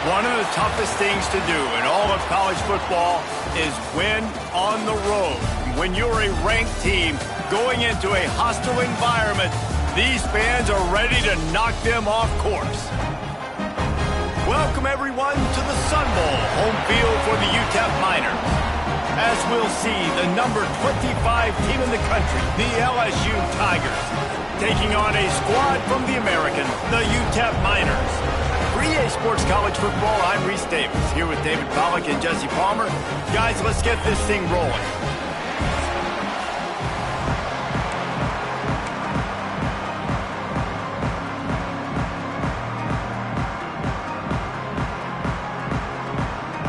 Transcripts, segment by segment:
One of the toughest things to do in all of college football is win on the road. When you're a ranked team going into a hostile environment, these fans are ready to knock them off course. Welcome, everyone, to the Sun Bowl, home field for the UTEP Miners. As we'll see, the number 25 team in the country, the LSU Tigers, taking on a squad from the American, the UTEP Miners. For EA Sports College Football, I'm Reese Davis, here with David Pollack and Jesse Palmer. Guys, let's get this thing rolling.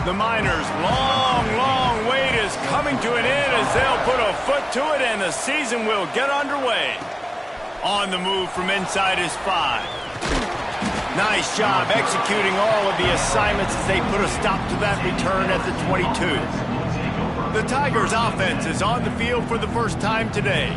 The Miners' long wait is coming to an end as they'll put a foot to it and the season will get underway. On the move from inside his 5. Nice job executing all of the assignments as they put a stop to that return at the 22. The Tigers' offense is on the field for the first time today.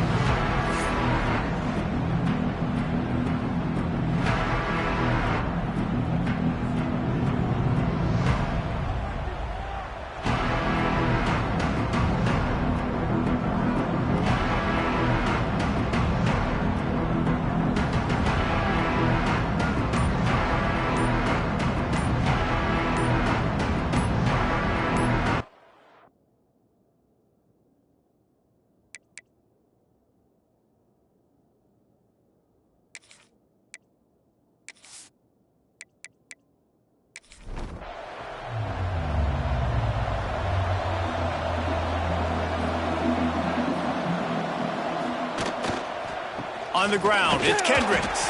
On the ground, it's Kendricks.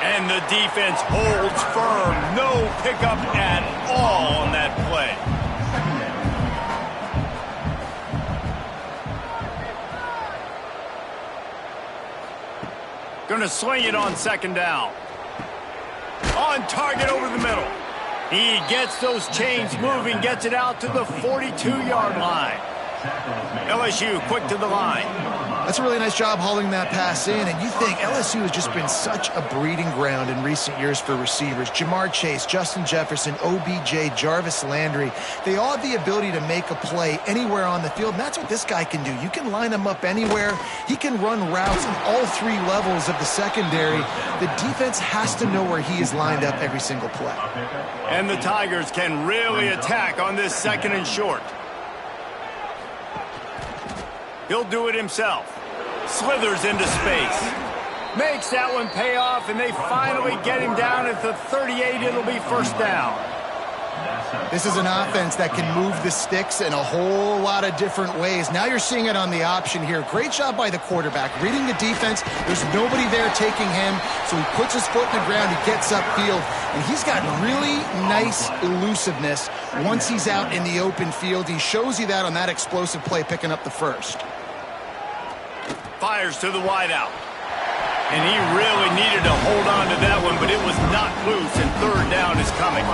And the defense holds firm. No pickup at all on that play. Gonna swing it on second down. On target over the middle. He gets those chains moving, gets it out to the 42-yard line. LSU quick to the line. That's a really nice job hauling that pass in, and you think LSU has just been such a breeding ground in recent years for receivers. Jamar Chase, Justin Jefferson, OBJ, Jarvis Landry, they all have the ability to make a play anywhere on the field, and that's what this guy can do. You can line him up anywhere. He can run routes in all three levels of the secondary. The defense has to know where he is lined up every single play. And the Tigers can really attack on this second and short. He'll do it himself. Slithers into space. Makes that one pay off, and they finally get him down at the 38. It'll be first down. This is an offense that can move the sticks in a whole lot of different ways. Now you're seeing it on the option here. Great job by the quarterback. Reading the defense. There's nobody there taking him, so he puts his foot in the ground. He gets upfield, and he's got really nice elusiveness once he's out in the open field. He shows you that on that explosive play, picking up the first. Fires to the wideout. And he really needed to hold on to that one, but it was not loose, and third down is coming.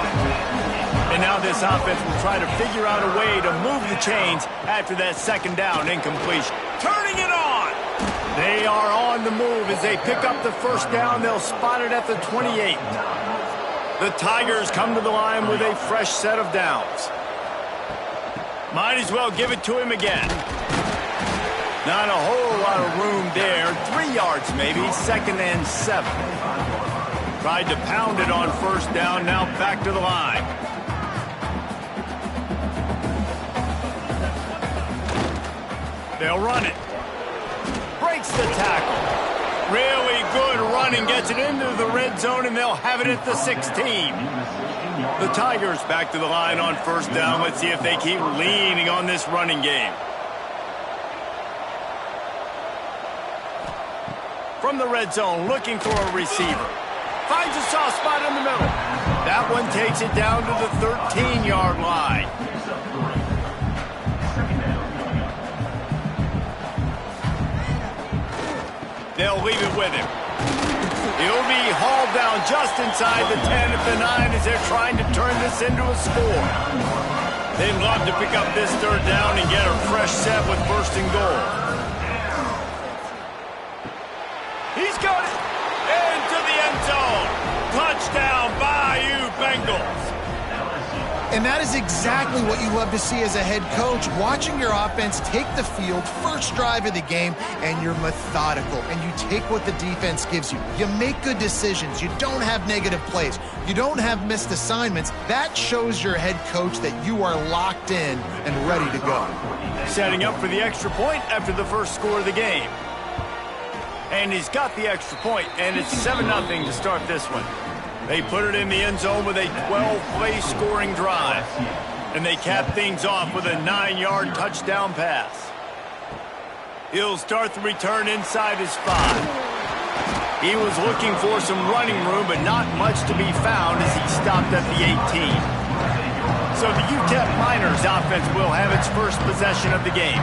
And now this offense will try to figure out a way to move the chains after that second down incompletion. Turning it on! They are on the move as they pick up the first down. They'll spot it at the 28. The Tigers come to the line with a fresh set of downs. Might as well give it to him again. Not a whole lot of room there. 3 yards maybe, 2nd and 7. Tried to pound it on first down, now back to the line. They'll run it. Breaks the tackle. Really good running, gets it into the red zone, and they'll have it at the 16. The Tigers back to the line on first down. Let's see if they keep leaning on this running game. From the red zone, looking for a receiver. Finds a soft spot in the middle. That one takes it down to the 13-yard line. They'll leave it with him. He'll be hauled down just inside the 10 at the 9 as they're trying to turn this into a score. They'd love to pick up this third down and get a fresh set with first and goal. He's got it into the end zone. Touchdown, Bayou Bengals. And that is exactly what you love to see as a head coach, watching your offense take the field, first drive of the game, and you're methodical, and you take what the defense gives you. You make good decisions. You don't have negative plays. You don't have missed assignments. That shows your head coach that you are locked in and ready to go. Setting up for the extra point after the first score of the game. And he's got the extra point, and it's 7-0 to start this one. They put it in the end zone with a 12-play scoring drive. And they cap things off with a 9-yard touchdown pass. He'll start the return inside his 5. He was looking for some running room, but not much to be found as he stopped at the 18. So the UTEP Miners offense will have its first possession of the game.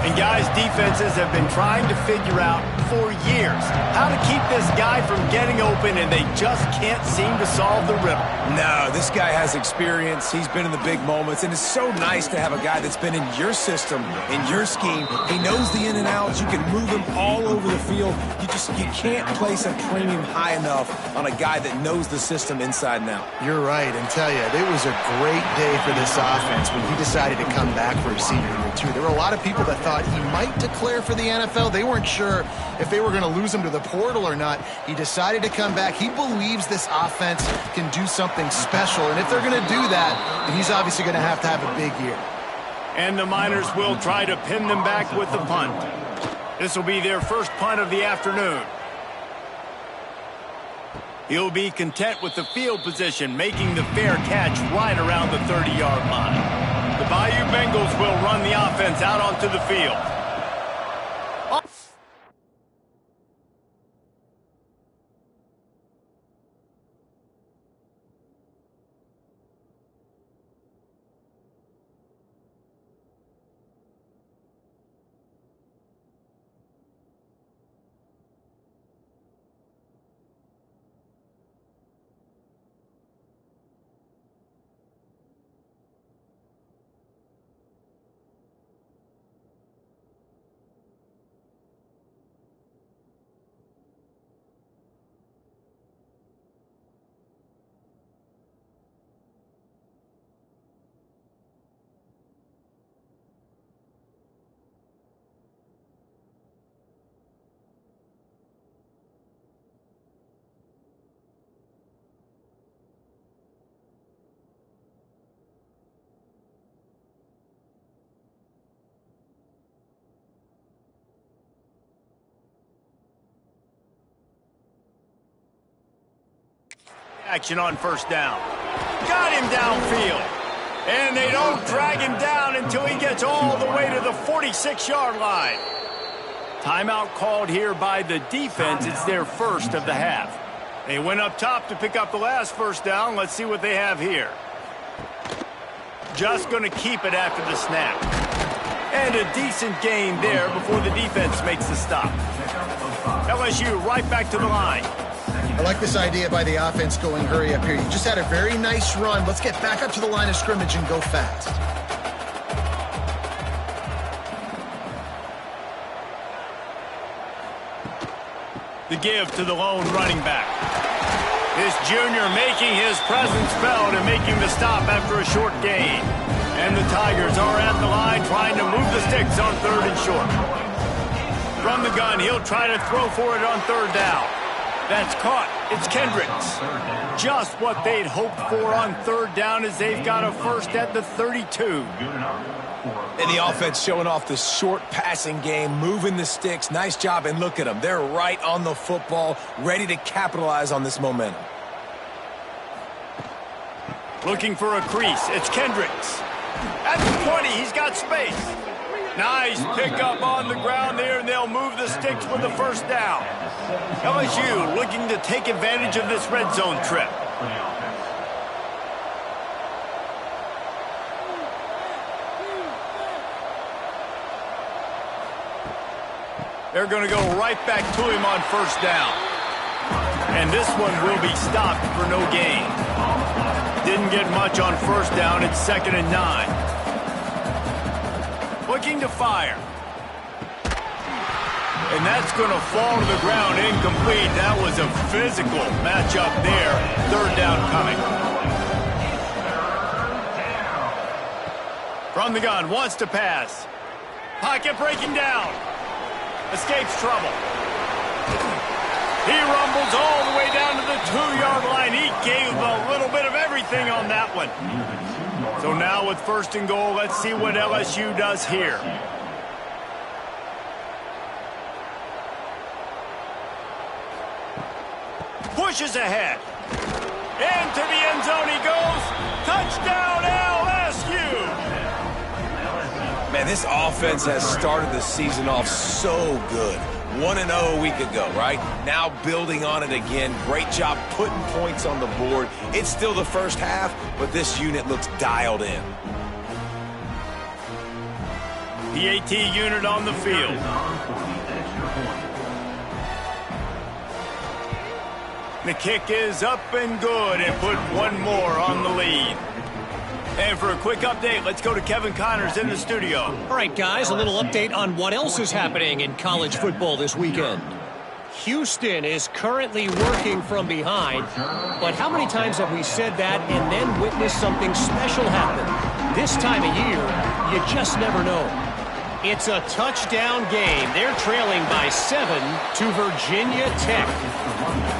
And guys, defenses have been trying to figure out for years how to keep this guy from getting open, and they just can't seem to solve the riddle. No, this guy has experience. He's been in the big moments, and it's so nice to have a guy that's been in your system, in your scheme. He knows the in and outs. You can move him all over the field. You can't place a premium high enough on a guy that knows the system inside and out. You're right, and tell you, it was a great day for this offense when he decided to come back for his senior year, too. There were a lot of people that thought he might declare for the NFL. They weren't sure if they were going to lose him to the portal or not. He decided to come back. He believes this offense can do something special, and if they're going to do that, then he's obviously going to have a big year. And the Miners will try to pin them back with the punt. This will be their first punt of the afternoon. He'll be content with the field position, making the fair catch right around the 30-yard line. The Bayou Bengals will run the offense out onto the field. Action on first down. Got him downfield. And they don't drag him down until he gets all the way to the 46-yard line. Timeout called here by the defense. It's their first of the half. They went up top to pick up the last first down. Let's see what they have here. Just going to keep it after the snap. And a decent gain there before the defense makes the stop. LSU right back to the line. I like this idea by the offense going hurry up here. You just had a very nice run. Let's get back up to the line of scrimmage and go fast. The give to the lone running back. This junior making his presence felt and making the stop after a short gain. And the Tigers are at the line trying to move the sticks on 3rd and short. From the gun, he'll try to throw for it on 3rd down. That's caught. It's Kendricks. Just what they'd hoped for on 3rd down as they've got a first at the 32. And the offense showing off the short passing game, moving the sticks. Nice job, and look at them. They're right on the football, ready to capitalize on this momentum. Looking for a crease. It's Kendricks. At the 20, he's got space. Nice pickup on the ground there, and they'll move the sticks with the first down. LSU looking to take advantage of this red zone trip. They're going to go right back to him on first down. And this one will be stopped for no gain. Didn't get much on first down. It's 2nd and 9. Looking to fire. And that's going to fall to the ground incomplete. That was a physical matchup there. 3rd down coming. From the gun, wants to pass. Pocket breaking down. Escapes trouble. He rumbles all the way down to the 2-yard line. He gave a little bit of everything on that one. So now with 1st and goal, let's see what LSU does here. Pushes ahead. Into the end zone he goes. Touchdown LSU! Man, this offense has started the season off so good. 1-0 a week ago, right? Now building on it again. Great job putting points on the board. It's still the first half, but this unit looks dialed in. PAT unit on the field. The kick is up and good and put one more on the lead. And for a quick update, let's go to Kevin Connors in the studio. All right, guys, a little update on what else is happening in college football this weekend. Houston is currently working from behind, but how many times have we said that and then witnessed something special happen? This time of year, you just never know. It's a touchdown game. They're trailing by 7 to Virginia Tech.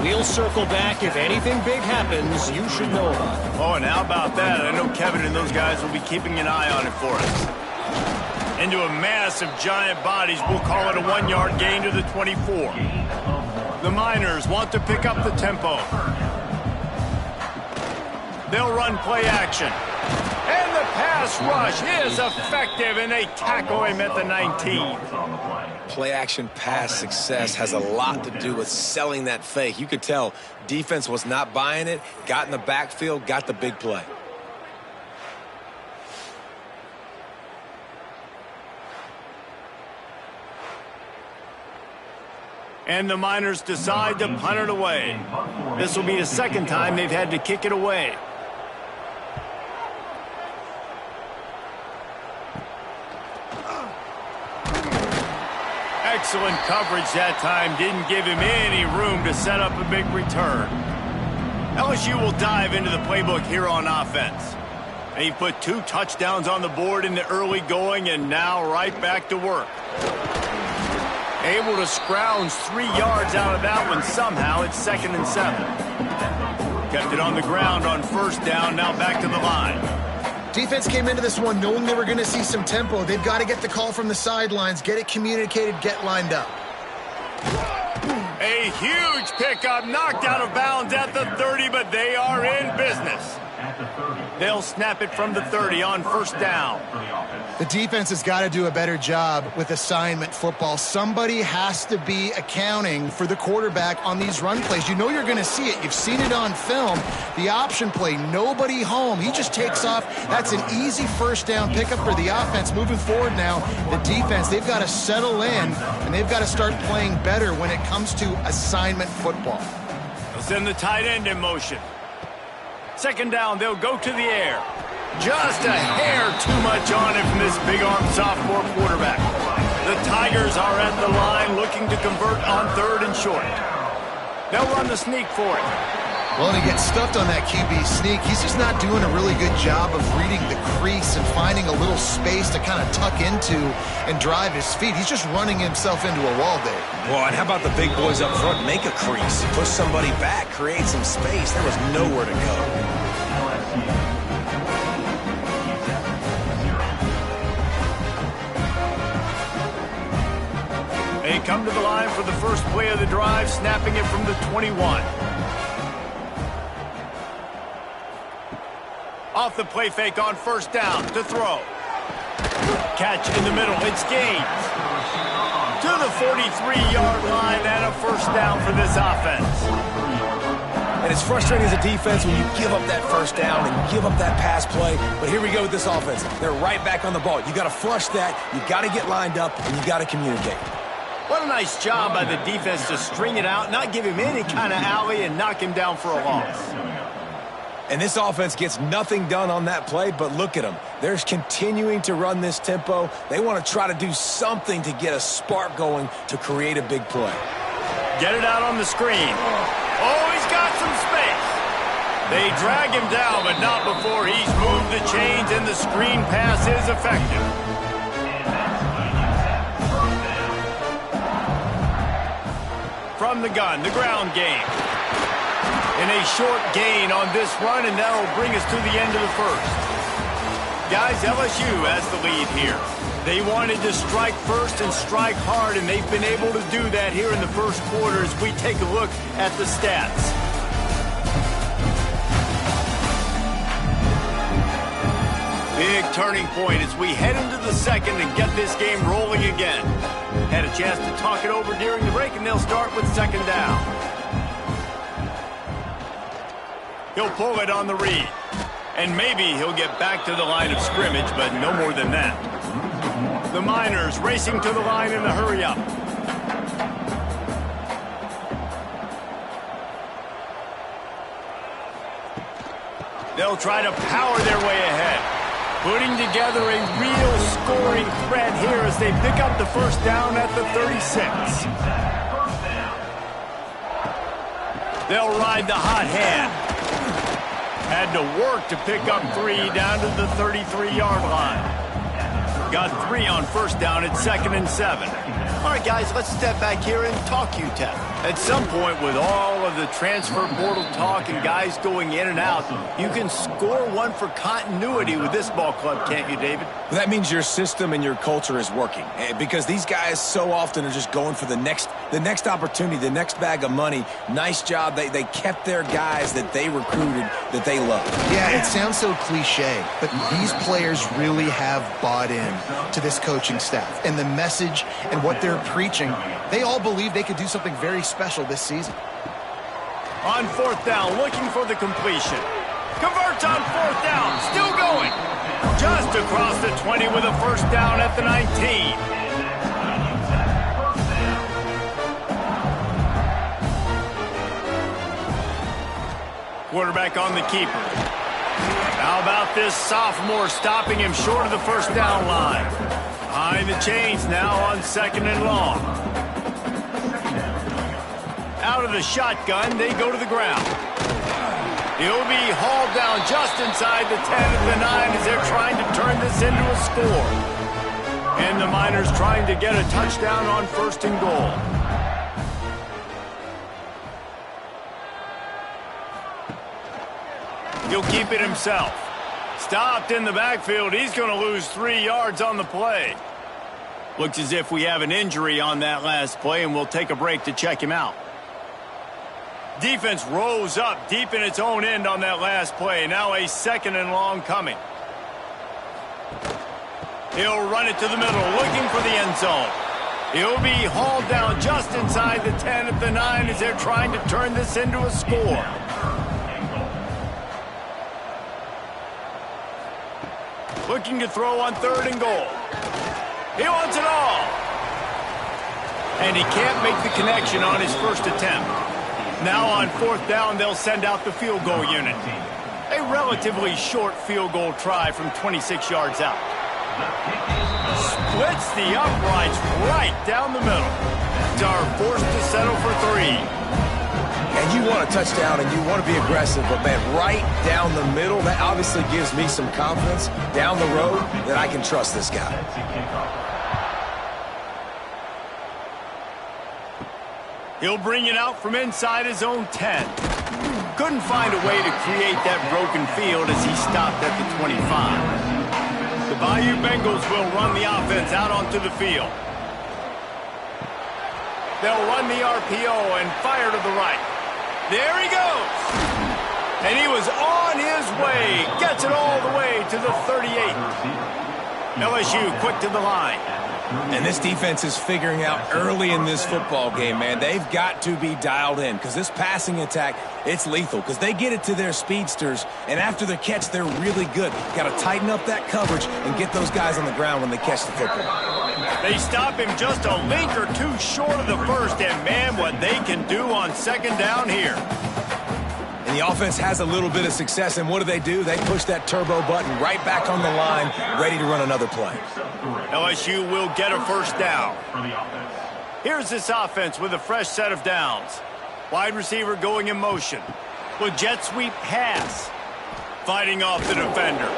We'll circle back. If anything big happens, you should know about it. Oh, and how about that? I know Kevin and those guys will be keeping an eye on it for us. Into a mass of giant bodies, we'll call it a 1-yard gain to the 24. The Miners want to pick up the tempo. They'll run play action. And the pass rush is effective, and they tackle him at the 19. Play-action pass success has a lot to do with selling that fake. You could tell defense was not buying it, got in the backfield, got the big play. And the Miners decide to punt it away. This will be the second time they've had to kick it away. Excellent coverage that time. Didn't give him any room to set up a big return. LSU will dive into the playbook here on offense. They put 2 touchdowns on the board in the early going and now right back to work. Able to scrounge 3 yards out of that one somehow. It's 2nd and 7. Kept it on the ground on 1st down. Now back to the line. Defense came into this one knowing they were going to see some tempo. They've got to get the call from the sidelines, get it communicated, get lined up. A huge pickup, knocked out of bounds at the 30, but they are in business. They'll snap it from the 30 on 1st down. The defense has got to do a better job with assignment football. Somebody has to be accounting for the quarterback on these run plays. You know you're going to see it. You've seen it on film. The option play, nobody home. He just takes off. That's an easy 1st down pickup for the offense. Moving forward now, the defense, they've got to settle in, and they've got to start playing better when it comes to assignment football. They'll send the tight end in motion. 2nd down, they'll go to the air. Just a hair too much on it from this big-arm sophomore quarterback. The Tigers are at the line looking to convert on 3rd and short. They'll run the sneak for it. Well, and he gets stuffed on that QB sneak. He's just not doing a really good job of reading the crease and finding a little space to kind of tuck into and drive his feet. He's just running himself into a wall there. Well, and how about the big boys up front? Make a crease, push somebody back, create some space. There was nowhere to go. They come to the line for the first play of the drive, snapping it from the 21. Off the play fake on 1st down to throw. Catch in the middle. It's Gaines. To the 43-yard line and a 1st down for this offense. And it's frustrating as a defense when you give up that 1st down and give up that pass play. But here we go with this offense. They're right back on the ball. You got to flush that. You got to get lined up, and you got to communicate. What a nice job by the defense to string it out, not give him any kind of alley, and knock him down for a loss. And this offense gets nothing done on that play, but look at them. They're continuing to run this tempo. They want to try to do something to get a spark going to create a big play. Get it out on the screen. Oh, he's got some space. They drag him down, but not before he's moved the the chains, and the screen pass is effective. From the gun, the ground game. And a short gain on this run, and that'll bring us to the end of the first. Guys, LSU has the lead here. They wanted to strike first and strike hard, and they've been able to do that here in the first quarter as we take a look at the stats. Big turning point as we head into the second and get this game rolling again. Had a chance to talk it over during the break, and they'll start with second down. He'll pull it on the read. And maybe he'll get back to the line of scrimmage, but no more than that. The Miners racing to the line in a hurry-up. They'll try to power their way ahead, putting together a real scoring threat here as they pick up the first down at the 36. They'll ride the hot hand. Had to work to pick up 3 down to the 33-yard line. Got 3 on first down at 2nd and 7. All right, guys, let's step back here and talk UTEP. At some point, with all of the transfer portal talk and guys going in and out, you can score one for continuity with this ball club, can't you, David? Well, that means your system and your culture is working, because these guys so often are just going for the next opportunity, the next bag of money. Nice job. They kept their guys that they recruited, that they love. Yeah, it sounds so cliche, but these players really have bought in to this coaching staff and the message and what they're preaching. They all believe they could do something very special this season. On 4th down, looking for the completion. Converts on 4th down, still going. Just across the 20 with a first down at the 19. Quarterback on the keeper. How about this sophomore stopping him short of the first down line? Behind the chains now on 2nd and long. Out of the shotgun, they go to the ground. He'll be hauled down just inside the 10 at the 9 as they're trying to turn this into a score. And the Miners trying to get a touchdown on 1st and goal. He'll keep it himself. Stopped in the backfield. He's going to lose 3 yards on the play. Looks as if we have an injury on that last play, and we'll take a break to check him out. Defense rose up deep in its own end on that last play. Now a 2nd and long coming. He'll run it to the middle, looking for the end zone. He'll be hauled down just inside the 10 at the 9 as they're trying to turn this into a score. Looking to throw on 3rd and goal. He wants it all. And he can't make the connection on his first attempt. Now on 4th down, they'll send out the field goal unit. A relatively short field goal try from 26 yards out. Splits the uprights right down the middle. Dar forced to settle for 3. And you want a touchdown and you want to be aggressive, but man, right down the middle, that obviously gives me some confidence down the road that I can trust this guy. He'll bring it out from inside his own 10. Couldn't find a way to create that broken field as he stopped at the 25. The Bayou Bengals will run the offense out onto the field. They'll run the RPO and fire to the right. There he goes. And he was on his way. Gets it all the way to the 38. LSU quick to the line. And this defense is figuring out early in this football game, man. They've got to be dialed in because this passing attack, it's lethal because they get it to their speedsters, and after the catch, they're really good. Got to tighten up that coverage and get those guys on the ground when they catch the football. They stop him just a link or two short of the first, and man, what they can do on 2nd down here. And the offense has a little bit of success, and what do? They push that turbo button right back on the line, ready to run another play. LSU will get a first down. Here's this offense with a fresh set of downs. Wide receiver going in motion. With jet sweep pass. Fighting off the defender.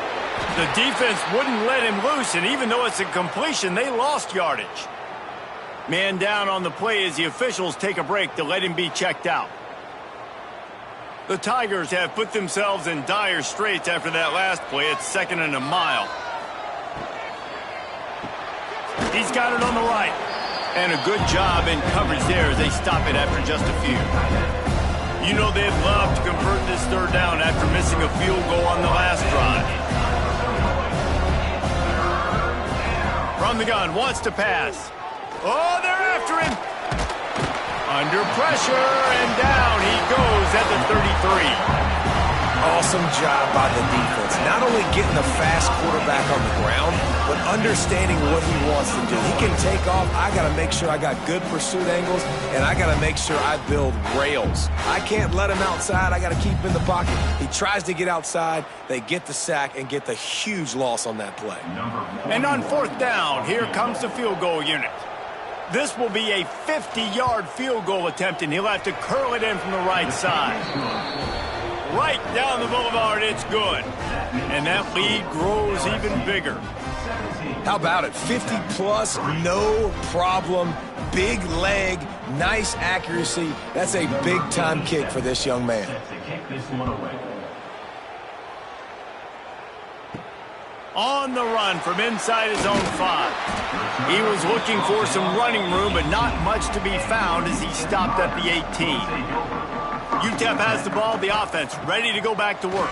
The defense wouldn't let him loose, and even though it's a completion, they lost yardage. Man down on the play as the officials take a break to let him be checked out. The Tigers have put themselves in dire straits after that last play. It's 2nd and a mile. He's got it on the right. And a good job in coverage there as they stop it after just a few. You know they'd love to convert this 3rd down after missing a field goal on the last drive. From the gun, wants to pass. Oh, they're after him. Under pressure, and down he goes at the 33. Awesome job by the defense. Not only getting the fast quarterback on the ground, but understanding what he wants to do. He can take off. I got to make sure I got good pursuit angles, and I got to make sure I build rails. I can't let him outside. I got to keep him in the pocket. He tries to get outside. They get the sack and get the huge loss on that play. And on 4th down, here comes the field goal unit. This will be a 50-yard field goal attempt, and he'll have to curl it in from the right side. Right down the boulevard, it's good. And that lead grows even bigger. How about it? 50-plus, no problem. Big leg, nice accuracy. That's a big-time kick for this young man. On the run from inside his own 5. He was looking for some running room, but not much to be found as he stopped at the 18. UTEP has the ball, the offense, ready to go back to work.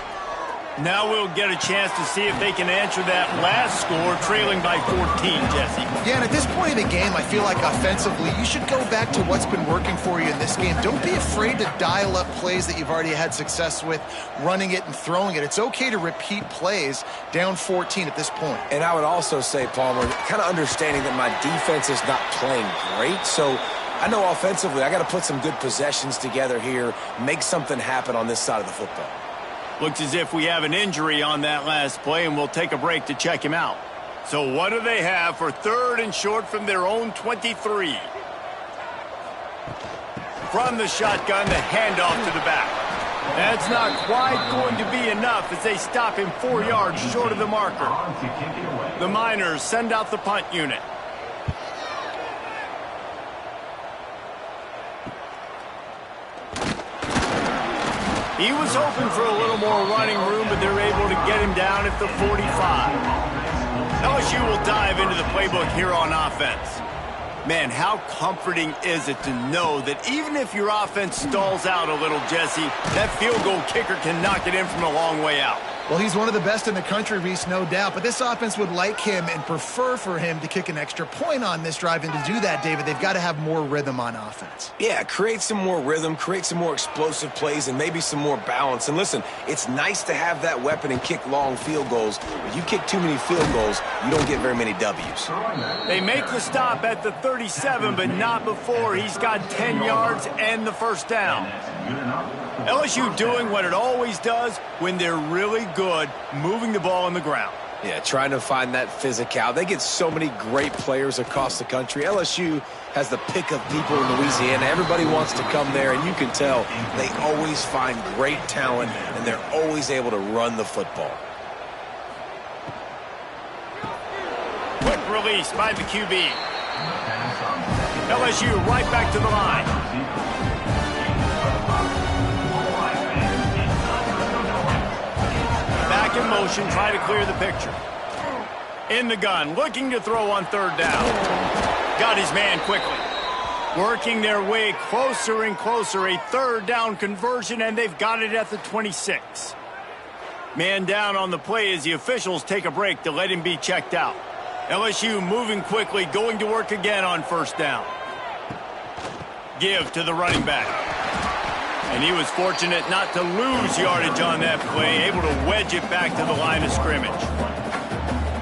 Now we'll get a chance to see if they can answer that last score, trailing by 14, Jesse. Yeah, and at this point in the game, I feel like offensively, you should go back to what's been working for you in this game. Don't be afraid to dial up plays that you've already had success with, running it and throwing it. It's okay to repeat plays down 14 at this point. And I would also say, Palmer, kind of understanding that my defense is not playing great, so I know offensively I got to put some good possessions together here, make something happen on this side of the football. Looks as if we have an injury on that last play, and we'll take a break to check him out. So what do they have for 3rd and short from their own 23? From the shotgun, the handoff to the back. That's not quite going to be enough as they stop him 4 yards short of the marker. The Miners send out the punt unit. He was hoping for a little more running room, but they're able to get him down at the 45. LSU will dive into the playbook here on offense. Man, how comforting is it to know that even if your offense stalls out a little, Jesse, that field goal kicker can knock it in from a long way out. Well, he's one of the best in the country, Reese, no doubt. But this offense would like him and prefer for him to kick an extra point on this drive. And to do that, David, they've got to have more rhythm on offense. Yeah, create some more rhythm, create some more explosive plays, and maybe some more balance. And listen, it's nice to have that weapon and kick long field goals. If you kick too many field goals, you don't get very many W's. They make the stop at the 37, but not before he's got 10 yards and the 1st down. LSU doing what it always does when they're really good, moving the ball on the ground. Yeah, trying to find that physical. They get so many great players across the country. LSU has the pick of people in Louisiana. Everybody wants to come there, and you can tell they always find great talent, and they're always able to run the football. Quick release by the QB. LSU right back to the line. Back in motion, try to clear the picture. In the gun, looking to throw on 3rd down. Got his man quickly. Working their way closer and closer. A 3rd down conversion, and they've got it at the 26. Man down on the play as the officials take a break to let him be checked out. LSU moving quickly, going to work again on 1st down. Give to the running back. And he was fortunate not to lose yardage on that play, able to wedge it back to the line of scrimmage.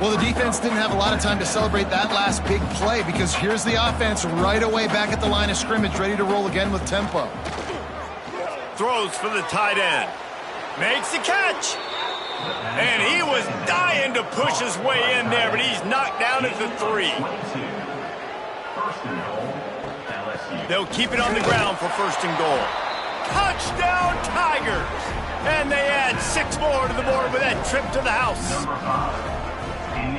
Well, the defense didn't have a lot of time to celebrate that last big play because here's the offense right away back at the line of scrimmage, ready to roll again with tempo. Throws for the tight end. Makes the catch. And he was dying to push his way in there, but he's knocked down at the 3. They'll keep it on the ground for 1st and goal. Touchdown, Tigers! And they add 6 more to the board with that trip to the house.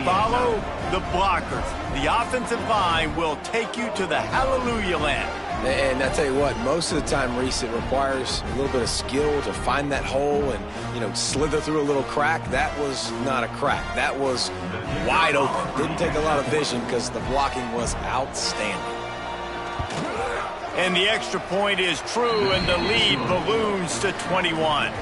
Follow the blockers. The offensive line will take you to the hallelujah land. And I tell you what, most of the time, Reese, it requires a little bit of skill to find that hole and, slither through a little crack. That was not a crack. That was wide open. Didn't take a lot of vision because the blocking was outstanding. And the extra point is true, and the lead balloons to 21.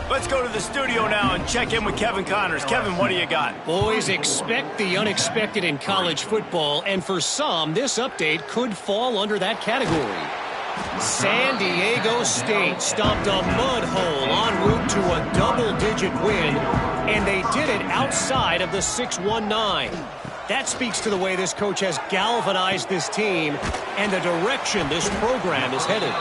Let's go to the studio now and check in with Kevin Connors. Kevin, what do you got? Boys, expect the unexpected in college football, and for some, this update could fall under that category. San Diego State stomped a mud hole en route to a double-digit win, and they did it outside of the 6-1-9. That speaks to the way this coach has galvanized this team and the direction this program is headed.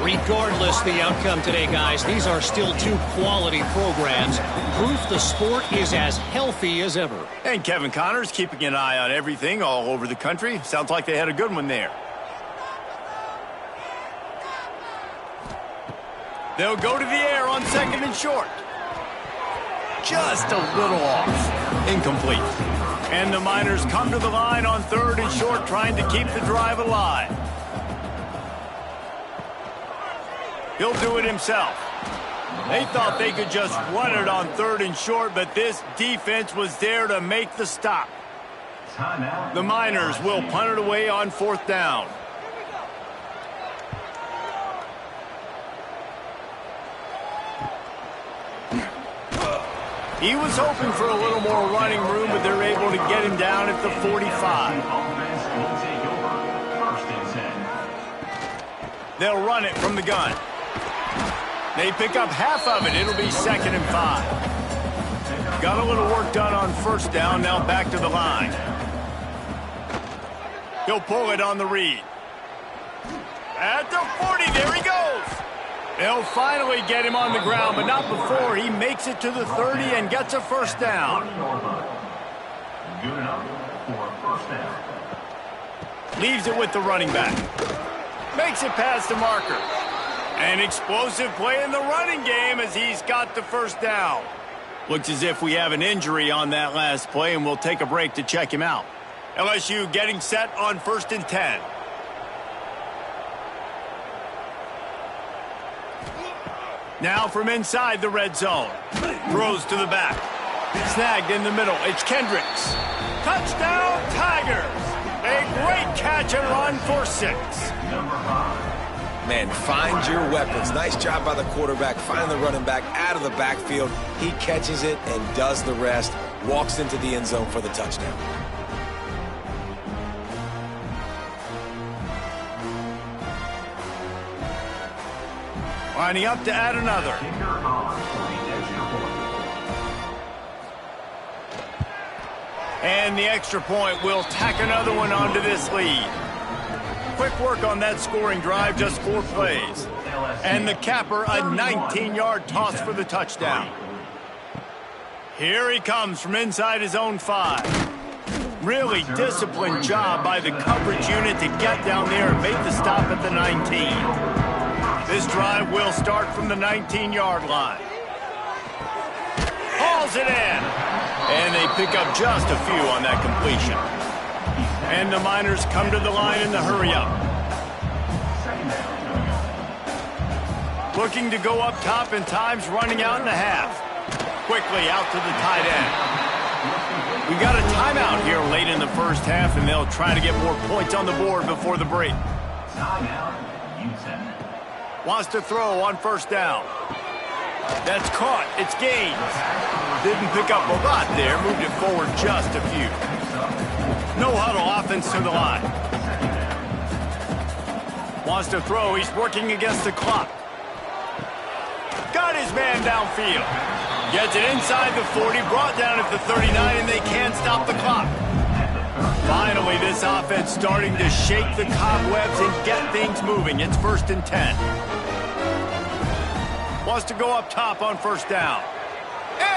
Regardless the outcome today, guys, these are still 2 quality programs. Proof the sport is as healthy as ever. And Kevin Connors keeping an eye on everything all over the country. Sounds like they had a good one there. They'll go to the air on 2nd and short. Just a little off. Incomplete. And the Miners come to the line on 3rd and short, trying to keep the drive alive. He'll do it himself. They thought they could just run it on 3rd and short, but this defense was there to make the stop. The Miners will punt it away on 4th down. He was hoping for a little more running room, but they're able to get him down at the 45. They'll run it from the gun. They pick up half of it. It'll be 2nd and 5. Got a little work done on 1st down. Now back to the line. He'll pull it on the read. At the 40, there he goes. They'll finally get him on the ground, but not before he makes it to the 30 and gets a 1st down. Good enough for a 1st down. Leaves it with the running back. Makes it past the marker. An explosive play in the running game as he's got the 1st down. Looks as if we have an injury on that last play, and we'll take a break to check him out. LSU getting set on 1st and 10. Now from inside the red zone. Throws to the back. Snagged in the middle. It's Kendricks. Touchdown, Tigers! A great catch and run for 6. Man, find your weapons. Nice job by the quarterback, finding the running back out of the backfield. He catches it and does the rest. Walks into the end zone for the touchdown. Lining up to add another. And the extra point will tack another one onto this lead. Quick work on that scoring drive, just 4 plays. And the capper, a 19-yard toss for the touchdown. Here he comes from inside his own 5. Really disciplined job by the coverage unit to get down there and make the stop at the 19. This drive will start from the 19-yard line. Hauls it in. And they pick up just a few on that completion. And the Miners come to the line in the hurry-up. Looking to go up top, and time's running out in the half. Quickly out to the tight end. We got a timeout here late in the 1st half, and they'll try to get more points on the board before the break. Wants to throw on 1st down. That's caught. It's Gaines. Didn't pick up a lot there. Moved it forward just a few. No huddle offense to the line. Wants to throw. He's working against the clock. Got his man downfield. Gets it inside the 40. Brought down at the 39, and they can't stop the clock. Finally, this offense starting to shake the cobwebs and get things moving. It's 1st and 10. Wants to go up top on 1st down.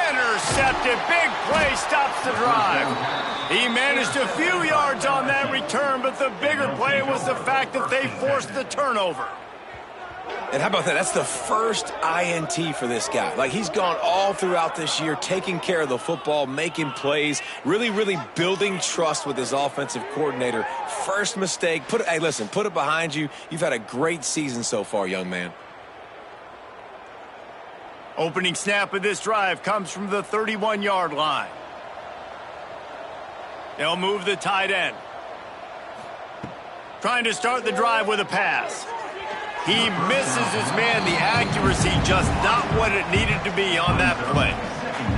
Intercepted. Big play stops the drive. He managed a few yards on that return, but the bigger play was the fact that they forced the turnover. And how about that? That's the first INT for this guy. Like, he's gone all throughout this year, taking care of the football, making plays, really, really building trust with his offensive coordinator. First mistake. Hey, listen, put it behind you. You've had a great season so far, young man. Opening snap of this drive comes from the 31-yard line. They'll move the tight end. Trying to start the drive with a pass. He misses his man. The accuracy just not what it needed to be on that play.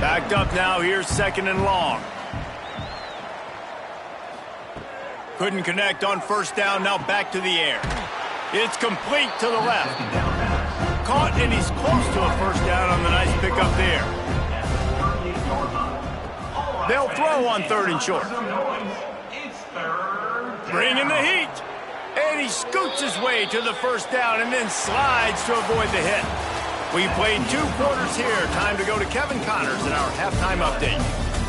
Backed up now. Here's 2nd and long. Couldn't connect on 1st down. Now back to the air. It's complete to the left. Caught, and he's close to a 1st down on the nice pickup there. They'll throw on 3rd and short. Bringing the heat. And he scoots his way to the 1st down and then slides to avoid the hit. We played 2 quarters here. Time to go to Kevin Connors in our halftime update.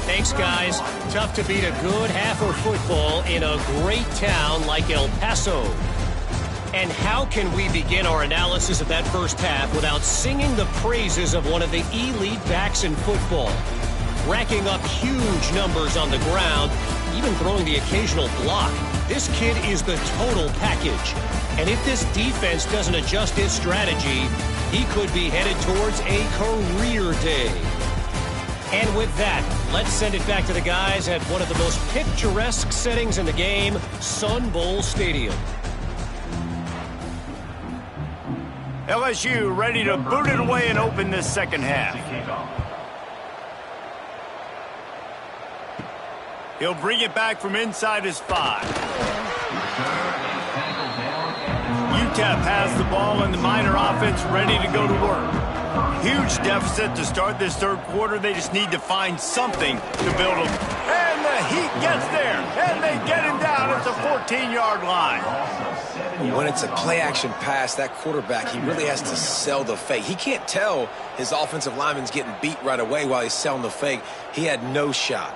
Thanks, guys. Tough to beat a good half of football in a great town like El Paso. And how can we begin our analysis of that first half without singing the praises of one of the elite backs in football? Racking up huge numbers on the ground, even throwing the occasional block. This kid is the total package. And if this defense doesn't adjust its strategy, he could be headed towards a career day. And with that, let's send it back to the guys at one of the most picturesque settings in the game, Sun Bowl Stadium. LSU ready to boot it away and open this second half. He'll bring it back from inside his 5. UTEP has the ball and the Miner offense ready to go to work. Huge deficit to start this 3rd quarter. They just need to find something to build them. And the Heat gets there, and they get him down at the 14-yard line. When it's a play-action pass, that quarterback, he really has to sell the fake. He can't tell his offensive lineman's getting beat right away while he's selling the fake. He had no shot.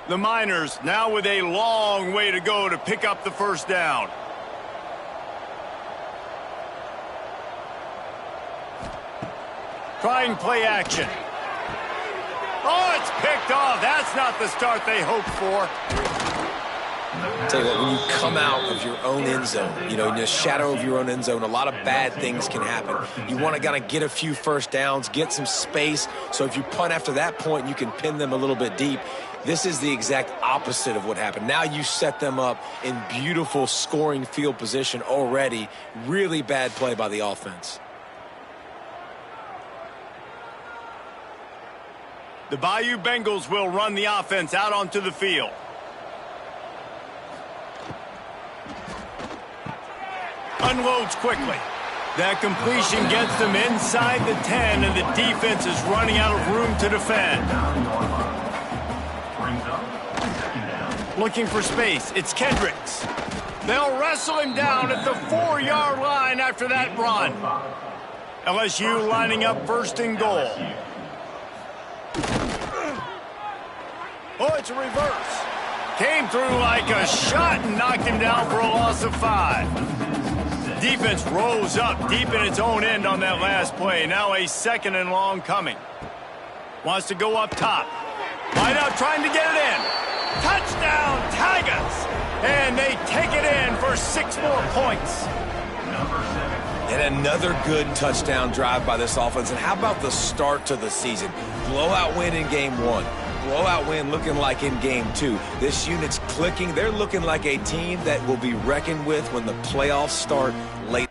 The Miners now with a long way to go to pick up the 1st down. Trying play action. Oh, it's picked off. That's not the start they hoped for. I'll tell you what, when you come out of your own end zone, in the shadow of your own end zone, a lot of bad things can happen. You want to kind of get a few 1st downs, get some space, so if you punt after that point, you can pin them a little bit deep. This is the exact opposite of what happened. Now you set them up in beautiful scoring field position already. Really bad play by the offense. The Bayou Bengals will run the offense out onto the field. Unloads quickly. That completion gets them inside the 10, and the defense is running out of room to defend. Looking for space. It's Kendricks. They'll wrestle him down at the 4-yard line after that run. LSU lining up 1st and goal. Oh, it's a reverse. Came through like a shot and knocked him down for a loss of 5. Defense rose up deep in its own end on that last play. Now a 2nd and long coming. Wants to go up top. Wide out trying to get it in. Touchdown, Tigers! And they take it in for 6 more points. And another good touchdown drive by this offense. And how about the start to the season? Blowout win in game 1. Blowout win looking like in game 2. This unit's clicking. They're looking like a team that will be reckoned with when the playoffs start late.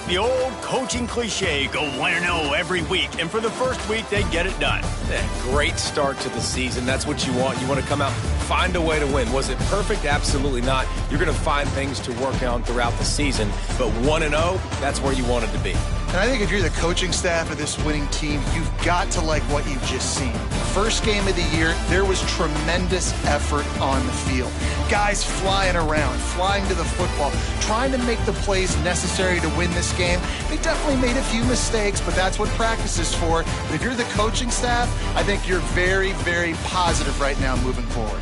The old coaching cliche, go 1-0 every week. And for the first week, they get it done. Yeah, great start to the season. That's what you want. You want to come out, find a way to win. Was it perfect? Absolutely not. You're going to find things to work on throughout the season. But 1-0, that's where you wanted to be. And I think if you're the coaching staff of this winning team, you've got to like what you've just seen. First game of the year, there was tremendous effort on the field. Guys flying around, flying to the football, trying to make the plays necessary to win this game. They definitely made a few mistakes, but that's what practice is for. But if you're the coaching staff, I think you're very, very positive right now moving forward.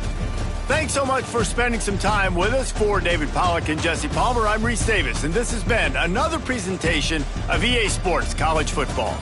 Thanks so much for spending some time with us. For David Pollack and Jesse Palmer, I'm Reese Davis, and this has been another presentation of EA Sports College Football.